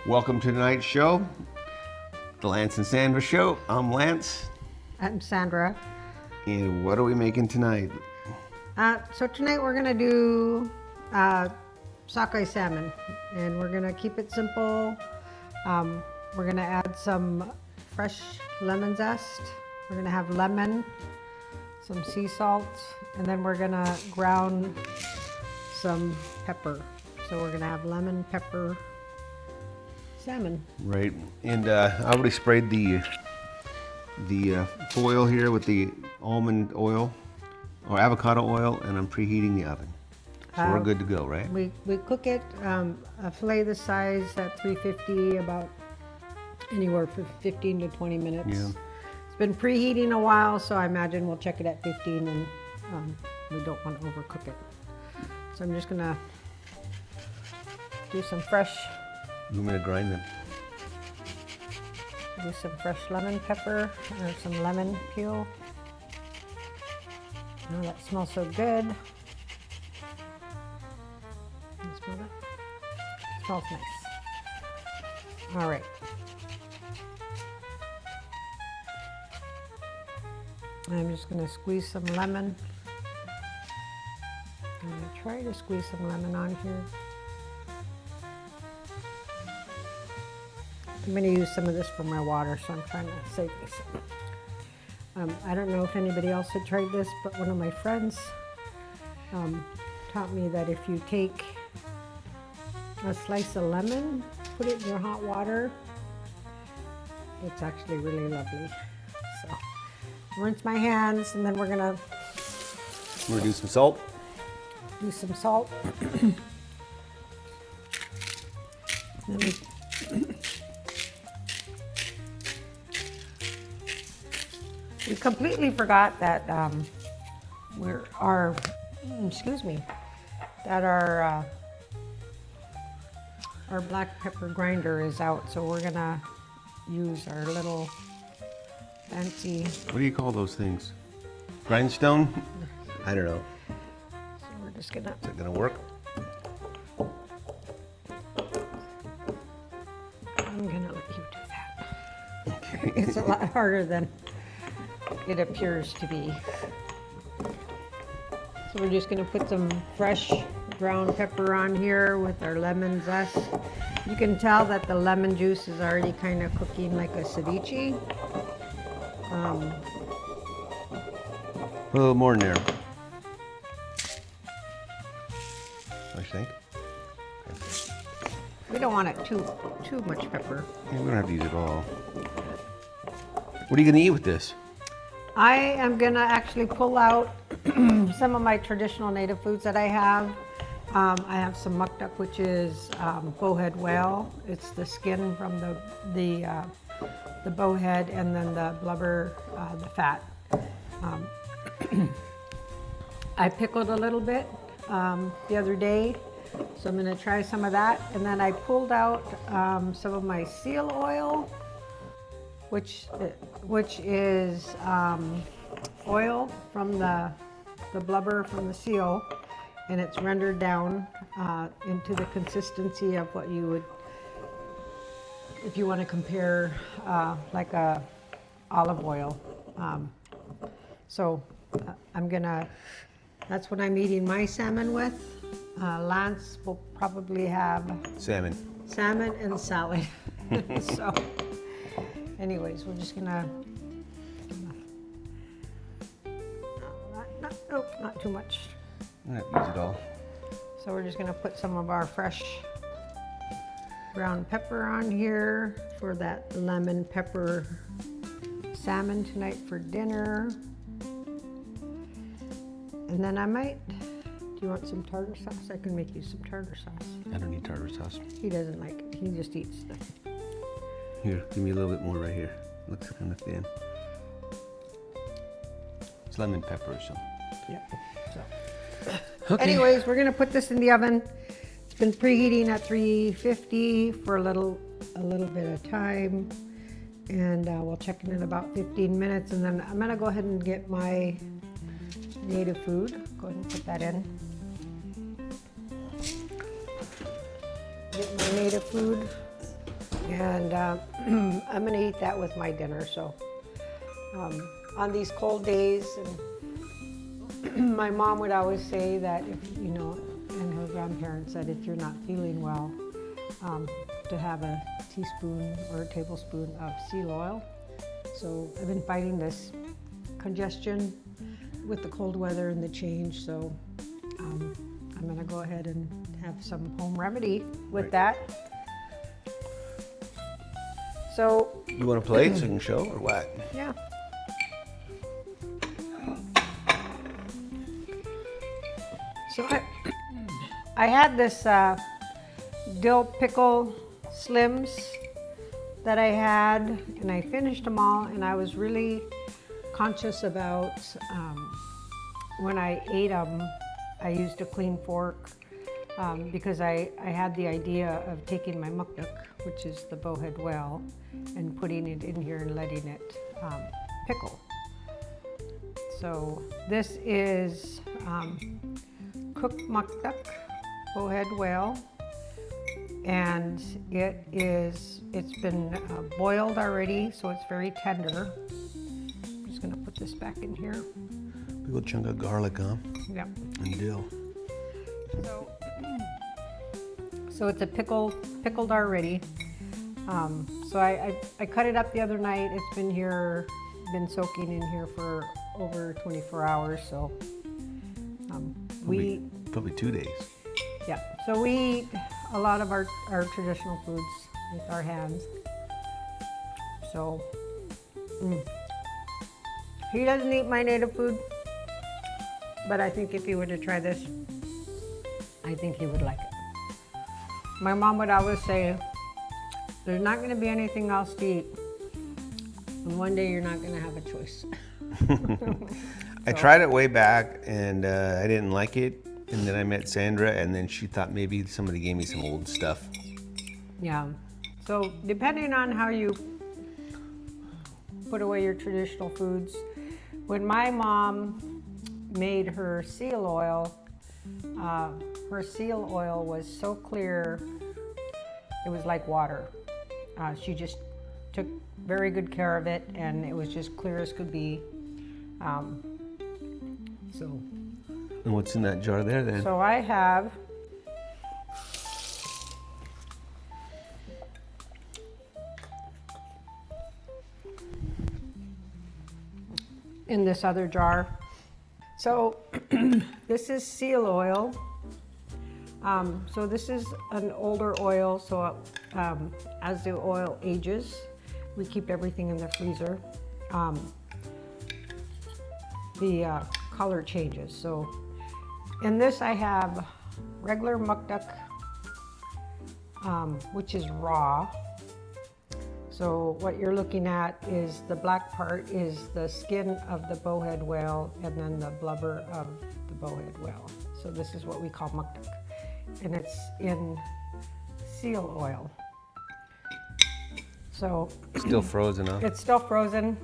Welcome to tonight's show, the Lance and Sandra Show. I'm Lance. I'm Sandra. And what are we making tonight? So tonight we're gonna do sockeye salmon, and we're gonna keep it simple. We're gonna add some fresh lemon zest. We're gonna have lemon, some sea salt, and then we're gonna ground some pepper. So we're gonna have lemon, pepper, salmon. Right, and I already sprayed the foil here with the almond oil or avocado oil, and I'm preheating the oven. So we're good to go, right? We cook it, a fillet this size at 350, about anywhere for 15 to 20 minutes. Yeah. It's been preheating a while, so I imagine we'll check it at 15, and we don't want to overcook it. So I'm just gonna do some fresh, I'm gonna grind them. do some fresh lemon pepper, or some lemon peel. Oh, that smells so good. Can you smell that? It smells nice. All right. I'm just going to squeeze some lemon. I'm going to try to squeeze some lemon on here. I'm going to use some of this for my water, so I'm trying to save me some. I don't know if anybody else had tried this, but one of my friends taught me that if you take a slice of lemon, put it in your hot water, it's actually really lovely. So rinse my hands, and then we're gonna do some salt. do some salt. Then we completely forgot that our black pepper grinder is out, so we're gonna use our little fancy. What do you call those things? Grindstone? I don't know. So we're just gonna. Is it gonna work? I'm gonna let you do that. It's a lot harder than it appears to be. So we're just gonna put some fresh ground pepper on here with our lemon zest. You can tell that the lemon juice is already kind of cooking like a ceviche. A little more in there. I think. We don't want it too much pepper. Yeah, we don't have to use it all. What are you gonna eat with this? I am gonna actually pull out some of my traditional native foods that I have. I have some muktuk, which is bowhead whale. It's the skin from the bowhead, and then the blubber, the fat. I pickled a little bit the other day, so I'm gonna try some of that. And then I pulled out some of my seal oil, which is oil from the blubber from the seal, and it's rendered down into the consistency of what you would, if you want to compare like a olive oil. So that's what I'm eating my salmon with. Lance will probably have Salmon and salad. So anyways, we're just gonna, not too much. I'm not gonna use it all. So we're just gonna put some of our fresh ground pepper on here for that lemon pepper salmon tonight for dinner. And then do you want some tartar sauce? I can make you some tartar sauce. I don't need tartar sauce. He doesn't like it, he just eats the. Here, give me a little bit more right here. Looks kind of thin. It's lemon pepper or something. Yep. So. Okay. Anyways, we're gonna put this in the oven. It's been preheating at 350 for a little bit of time, and we'll check in about 15 minutes, and then I'm gonna go ahead and get my native food. Go ahead and put that in. Get my native food. And I'm gonna eat that with my dinner. So on these cold days, and my mom would always say that if, you know, and her grandparents said if you're not feeling well, to have a teaspoon or a tablespoon of seal oil. So I've been fighting this congestion with the cold weather and the change, so I'm gonna go ahead and have some home remedy with that. So You want to play it so you can show or what? yeah. So I had this dill pickle slims that I had, and I finished them all, and I was really conscious about when I ate them, I used a clean fork because I had the idea of taking my Muktuk, which is the bowhead whale, and putting it in here and letting it pickle. So this is cooked Muktuk bowhead whale, and it's been boiled already, so it's very tender. I'm just gonna put this back in here. Big old chunk of garlic, huh? Yep. And dill. So it's a pickled already. So I cut it up the other night. It's been soaking in here for over 24 hours. So Probably 2 days. yeah. So we eat a lot of our traditional foods with our hands. So he doesn't eat my native food, but I think if he were to try this, I think he would like it. My mom would always say, there's not going to be anything else to eat, and one day you're not going to have a choice. I tried it way back and I didn't like it. And then I met Sandra, and then she thought maybe somebody gave me some old stuff. Yeah. So depending on how you put away your traditional foods, when my mom made her seal oil was so clear, it was like water. She just took very good care of it, and it was just clear as could be. And what's in that jar there then? So I have in this other jar. So this is seal oil. So this is an older oil. So as the oil ages, we keep everything in the freezer. The color changes. So in this I have regular Muktuk, which is raw. So what you're looking at is the black part is the skin of the bowhead whale, and then the blubber of the bowhead whale. So this is what we call Muktuk, and it's in seal oil. So Still frozen, huh? it's still frozen.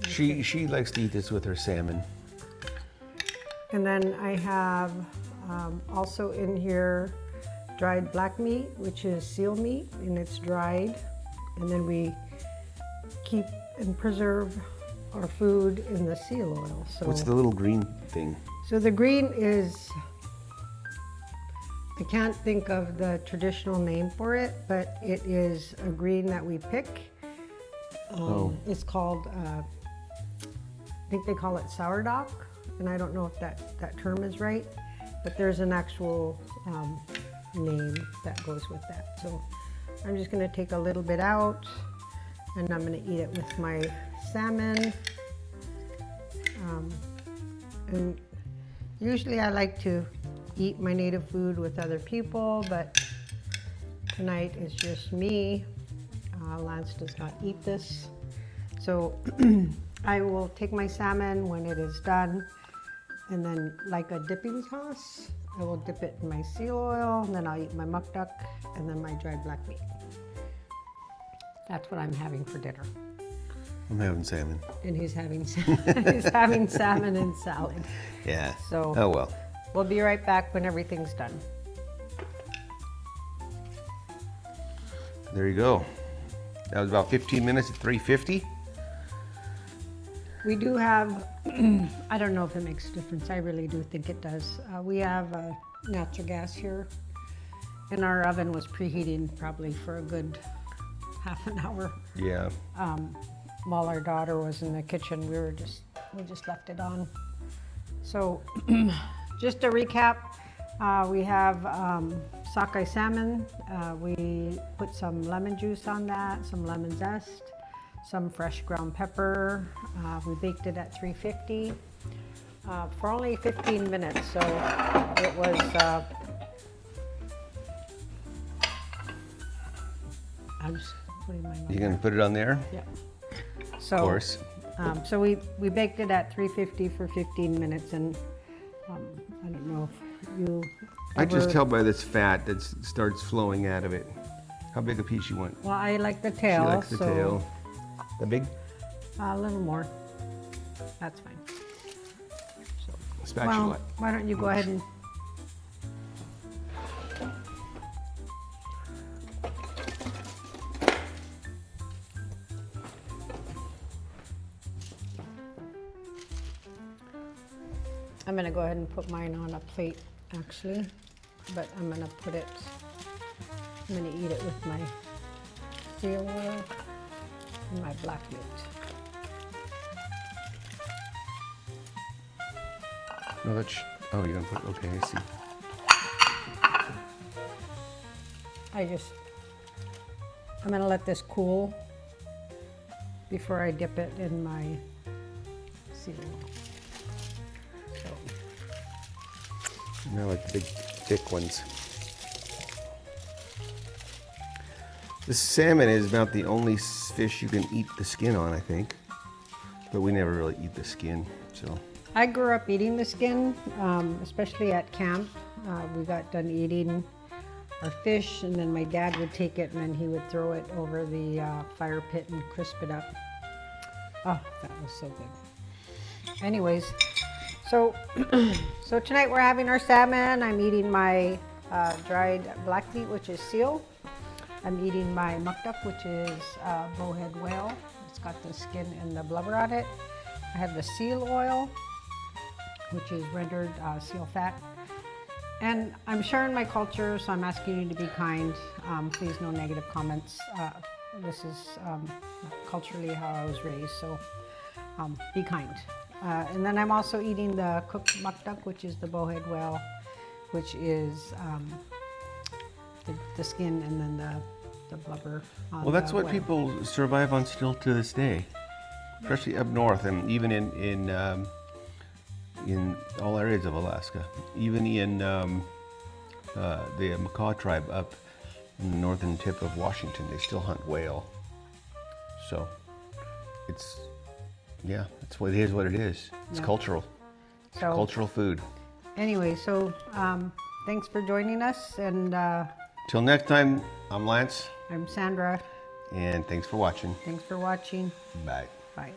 She likes to eat this with her salmon. And then I have also in here dried black meat, which is seal meat, and it's dried. And then we keep and preserve our food in the seal oil. So What's the little green thing? So the green is, I can't think of the traditional name for it, but it is a green that we pick. It's called, I think they call it sourdough, and I don't know if that term is right, but there's an actual name that goes with that. So I'm just gonna take a little bit out, and I'm gonna eat it with my salmon. And usually I like to eat my native food with other people, but tonight it's just me. Lance does not eat this. So I will take my salmon when it is done, and then like a dipping sauce, I will dip it in my seal oil, and then I'll eat my Muktuk and then my dried black meat. That's what I'm having for dinner. I'm having salmon. And he's having salmon and salad. Yeah. So oh well. We'll be right back when everything's done. there you go. That was about 15 minutes at 350. We do have, I don't know if it makes a difference. I really do think it does. We have natural gas here, and our oven was preheating probably for a good half an hour. Yeah. While our daughter was in the kitchen, we just left it on. So, just to recap, we have sockeye salmon. We put some lemon juice on that, some lemon zest, some fresh ground pepper. We baked it at 350 for only 15 minutes. So it was, I'm just putting my You gonna put it on there? Yeah. So, Of course. So we baked it at 350 for 15 minutes, and I don't know if you I just ever- tell by this fat that starts flowing out of it. How big a piece you want? Well, I like the tail. She likes the so tail. That big? A little more. That's fine. So, Spatula. well, why don't you go ahead and... I'm gonna go ahead and put mine on a plate, actually, but I'm gonna eat it with my seal oil and my black meat. No, that's. Oh, you're gonna put. Okay, I see. I'm gonna let this cool before I dip it in my seal oil. I like the big, thick ones. The salmon is about the only fish you can eat the skin on, I think. But we never really eat the skin, so. I grew up eating the skin, especially at camp. We got done eating our fish, and then my dad would take it and then he would throw it over the fire pit and crisp it up. Oh, that was so good. Anyways, so tonight we're having our salmon. I'm eating my dried black meat, which is seal. I'm eating my muktuk, which is bowhead whale. It's got the skin and the blubber on it. I have the seal oil, which is rendered seal fat. And I'm sharing my culture, so I'm asking you to be kind. Please, no negative comments. This is culturally how I was raised, so be kind. And then I'm also eating the cooked muktuk, which is the bowhead whale, which is the skin and then the blubber. On Well, that's the what whale. people survive on still to this day, especially up north and even in all areas of Alaska, even in the Macaw tribe up in the northern tip of Washington, they still hunt whale. So it's, yeah, it's what it is. What it is. It's Yeah. cultural. It's So- cultural food. Anyway, so thanks for joining us, and Till next time, I'm Lance, I'm Sandra. and thanks for watching. Thanks for watching. Bye. Bye.